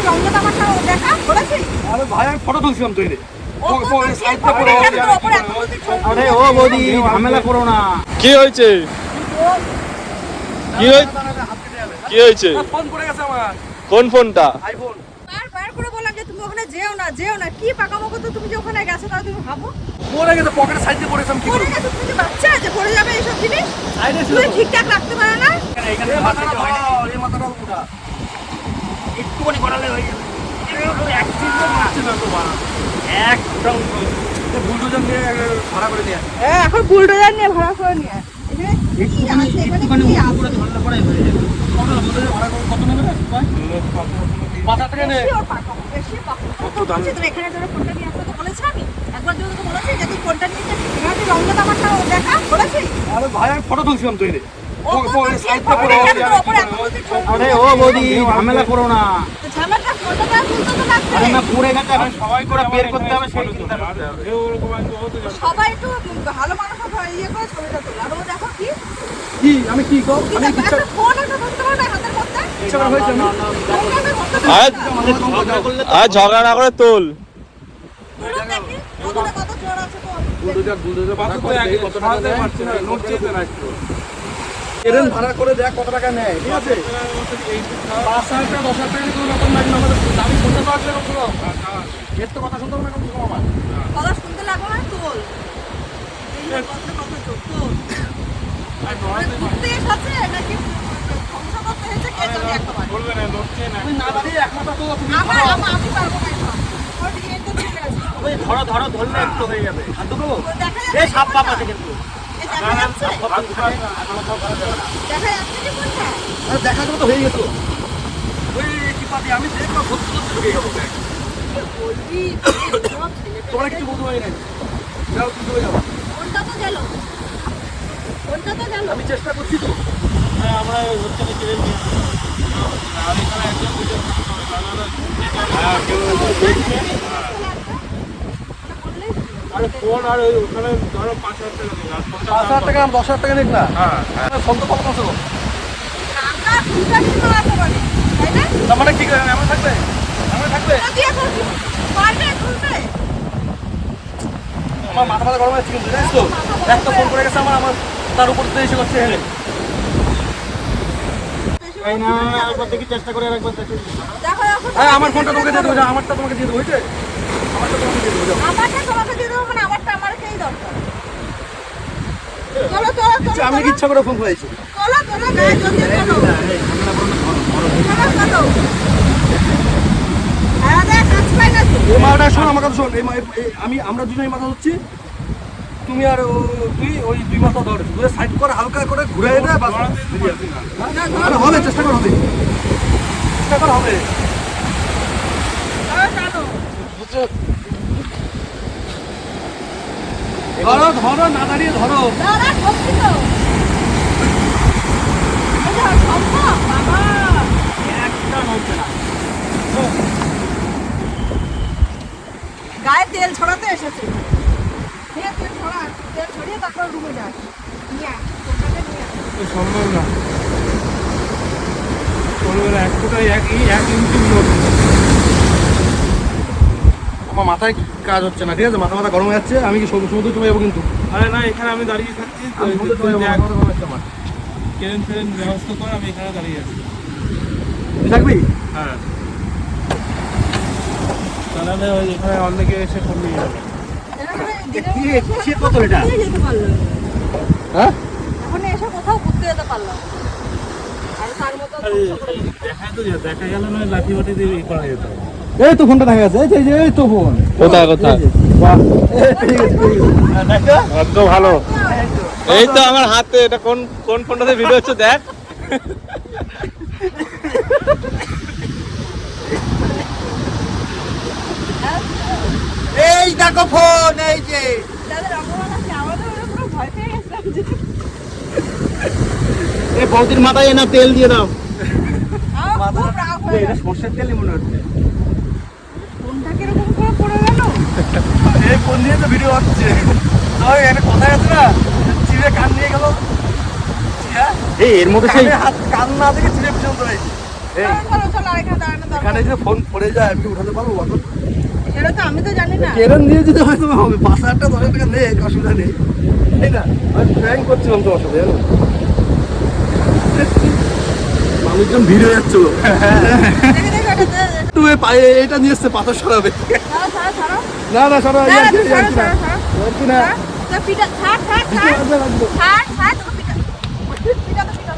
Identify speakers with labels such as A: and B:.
A: রংটা তামাশা দেখা করেছি?
B: আরে ভাই আমি ফটো তুলছিলাম তুই রে।
C: আরে ও বৌদি ঝামেলা করো না।
D: কি হয়েছে? কি হয়েছে?
B: ফোন পড়ে গেছে আমার।
D: কোন ফোনটা?
B: আইফোন।
A: বারবার করে বললাম যে তুমি ওখানে যেও না যেও না, কি পাকামোকা তো তুমি যে ওখানে গেছো তাহলে তুমি ভাবো।
B: পড়ে গেছে পকেটে সাইডে পড়েছিলাম কি
A: পড়ে
B: করে?
A: গেছো, তুমি যে বাচ্চা যে পড়ে যাবে এইসব জিনিস
B: সাইডে ছিল
A: তুমি
B: তো।
A: ঠিকঠাক রাখতে পারো না।
B: এখানে মাথাটা এই মাথাটা উঠা। একটুখানি গড়ালে হয়ে যাবে। এক চিন্তা মারছে না তো বাবা। একদম বুলডোজার নিয়ে ভাড়া করে নিয়ে।
A: হ্যাঁ এখন বুলডোজার নিয়ে ভাড়া করে নিয়ে এখানে কি আছে, এখানে কি আছে?
C: ধরলে পড়াই হয়ে যাবে।
B: কত নেবে না? 5 টাকা নে।
A: বেশি ওর পাকামো, বেশি পাকামো। তো বলছি তোর এখানে ধরে ফোনটা নিয়ে আসতে তো বলেছি আমি। একবার যদি তোকে বলেছি যে তুই ফোনটা নিয়ে যা, এখানে তুই রংটা তামাশা দেখা করেছি?
B: আরে ভাই আমি ফটো তুলছিলাম তুই রে। সাইডটা
A: পড়ে
B: পড়ে
A: গেছে, তোর উপরে এত বড় তুই ছবি
C: আরে ও বৌদি ঝামেলা করো না।
A: তো ঝামেলাটা ফোনটা তো আর তুলতে তো লাগবে।
C: আরে না পড়ে গেছে, এখন সবাই করে বের করতে হবে, সেই চিন্তা করতে হবে।
A: সবাই একটু ভালো মানুষ ইয়ে করে ছবিটা তোলা। আর ও দেখো কি
B: কি আমি কি কও?
A: কি দেখো, একটা ফোন একটা ধরতে পারো না হাতের মধ্যে।
B: ইচ্ছা করে হয়েছে আমি।
A: ফোনটা হাতের মধ্যে
D: আর ঝগড়া না করে তোল।
A: ধরো দেখি কত জোর আছে তোর।
B: বুলডোজার ভাড়া করে দেই কত টাকা নেয়? পারছি না নোট চেতে না একটু। এরেন ভাড়া করে দেখ কত টাকা নেয়, ঠিক আছে? 5,000 টাকা 10,000 টাকা কোনো রকম লাগবে আমাদের দামি ফোনটা তো আসলে কোনো এর তো কথা শুনতে হবে না কোনো আমার।
A: কথা শুনতে লাগো না তোল। এই কত জোর তোল। ঘুরতে এসেছে নাকি ধ্বংস করতে এসেছে কে জানে একবার।
B: তুমি না দাঁড়িয়ে একমাত্র তো তুমি
A: আমি পারবো না এসব। ওর ডিএনএ তো ঠিক আছে।
C: ওই ধরো ধরো ধরলে একটু হয়ে যাবে। আর দুটো
A: দেখা
C: এই
A: যাচ্ছে
C: সাপ পাপ আছে কিন্তু।
A: এই দেখা যাচ্ছে দেখা যাচ্ছে কি কোনটা?
B: আরে দেখা যাবে তো হয়ে গেছে। ওই কি পাতি আমি দেখলাম সত্যি সত্যি ঢুকে গেল ব্যাগ।
A: বলবি
B: তোমরা কিছু বলতে পারি না। যাও তুমি চলে যাও।
A: কোনটা তো গেল, কোনটা তো গেল।
B: আমি চেষ্টা করছি তো।
C: আমরা হচ্ছে না কিনে নিয়ে
D: আরে ফোন আর ওখানে ধরো 5,000 টাকা দিন আর ফোনটা
B: 5,000 টাকা 10,000 টাকা নিক না।
D: হ্যাঁ
B: ফোন তো কত আছে গো?
A: আমরা ফুলটা কিন্তু রাখতে পারি, তাই না?
B: তার মানে কি করে এমন থাকবে? এমন থাকবে?
A: যদি এখন পারবে খুলবে।
B: আমার মাথা মাথা গরম হচ্ছে কিন্তু জানিস তো? একটা ফোন করে গেছে আমার তার উপর দিয়ে এসে করছে হেলে।
C: এই না একবার দেখি চেষ্টা করে একবার দেখি।
A: দেখো এখন
B: হ্যাঁ আমার ফোনটা তোমাকে দিয়ে দেবো, যা আমারটা তোমাকে দিয়ে দেবো, হয়েছে? আমারটা তোমাকে দিয়ে দেবো, যাও।
A: আমারটা তোমাকে দিয়ে দেবো মানে আমারটা আমারকেই দরকার। চলো চলো চলো
B: আমি কি ইচ্ছা করে ফোন করেছি?
A: চলো চলো গায়ে জলদি চলো। চলো চলো। হ্যাঁ দেখ কাজ পাই না তুই।
B: এই মাটা শোন আমার কথা শোন। আমরা দুজনেই মাথা হচ্ছি। তুমি আর তুই ওই 2 মাথা ধরে তুই সাইড করে হালকা করে ঘুরে দে বাস। আরে হবে, চেষ্টা কর, হবে চেষ্টা কর, হবে। ধরো ধরো না দাঁড়িয়ে ধরো।
A: দাঁড়া ঠকছি তো। এই যে সম্ভব বাবা।
C: একটা নড়ছে না।
A: গায়ে তেল ছড়াতে এসেছে। ঠিক আছে তেল ছড়া, তেল ছড়িয়ে তারপর রুমে যাস। নিয়ে আয়, তোরটাকে নিয়ে আয়।
D: সম্ভব না। বলবে না এক ফুটাই এক ইঞ্চি নোট।
B: আমার মাথায় কাজ হচ্ছে না, ঠিক আছে? মাথা গরম হয়ে যাচ্ছে। আমি কি সমুদ্রে চলে যাবো কিন্তু।
D: আরে না এখানে আমি দাঁড়িয়ে থাকছি তো
B: আমি সমুদ্রে চলে যাবো, মাথা গরম হচ্ছে আমার।
D: ট্রেন ফ্রেন ব্যবস্থা কর, আমি এখানে দাঁড়িয়ে আছি।
B: তুই থাকবি?
D: হ্যাঁ তাহলে ওই এখানে অনেকে এসে ফোন নিয়ে যাবে।
B: কিসের কত এটা?
A: কোথায় যেতে পারলাম?
B: হ্যাঁ
A: এখন এসে কোথাও ঘুরতে যেতে পারলাম না। আর তার মতো
D: দেখা গেল না লাঠি বাটি দিয়ে ই করা যেত।
B: এই তো ফোনটা দেখা গেছে। এই তো ফোন।
D: কোথায় কোথায়?
B: বাহ, এই পেয়ে গেছি, পেয়ে গেছি। দেখো?
D: ভাগ্য ভালো। এই তো আমার হাতে, এটা কোন কোন ফোনটাতে ভিডিও হচ্ছে দেখ।
C: এই দেখো ফোন, এই যে
A: যাদের অপমান আছে আমাদের ওরা পুরো ভয় পেয়ে গেছিলাম যে
C: এই বৌদির মাথায় এনা তেল দিয়ে দাও।
A: আমার খুব রাগ হয়ে
B: এটা
A: গেছে।
B: সর্ষের তেলই মনে হচ্ছে।
A: ফোনটা কিরকম করে পড়ে গেল?
B: এই ফোন নিয়ে তো ভিডিও হচ্ছে। ওই একটা কথাই আছে না, চিড়ে কান নিয়ে গেল। হ্যাঁ?
C: এই এর মধ্যে সেই
B: কানে হাত কান না দেখে চিড়ে পর্যন্ত হয়েছে। এই
A: চলো চলো আরেকখানে দাঁড়ানো দরকার।
B: এখানে যে ফোন পড়ে যায় আমি কি উঠাতে পারবো বলো?
A: সেটা তো আমি তো জানি না।
B: কেরেন দিয়ে দিতে হয়তো হবে 5,000 টাকা 10,000 টাকা নেই, অসুবিধা নেই, তাই না? আমি প্র্যাঙ্ক করছিলাম তোমার সাথে, জানো? মানুষজন ভিড় হয়ে যাচ্ছিল।
A: দেখে দেখে এটা
B: একটু পায়ে এটা নিয়ে এসছে পাথর সরাবে।
A: ছাড়ো ছাড়ো ছাড়ো।
B: না না সরা
A: না, না,
B: ইয়ার্কি
A: ছাড়ো,
B: না,
A: ছাড়ো, ছাড়ো।
B: ইয়ার্কি না।
A: তো পিটা ছাড় ছাড়
B: পিঠে
A: ছাড়
B: রাখবে, রাখবো।
A: ছাড় ছাড় তোকে পিটা পিটা তো পিটা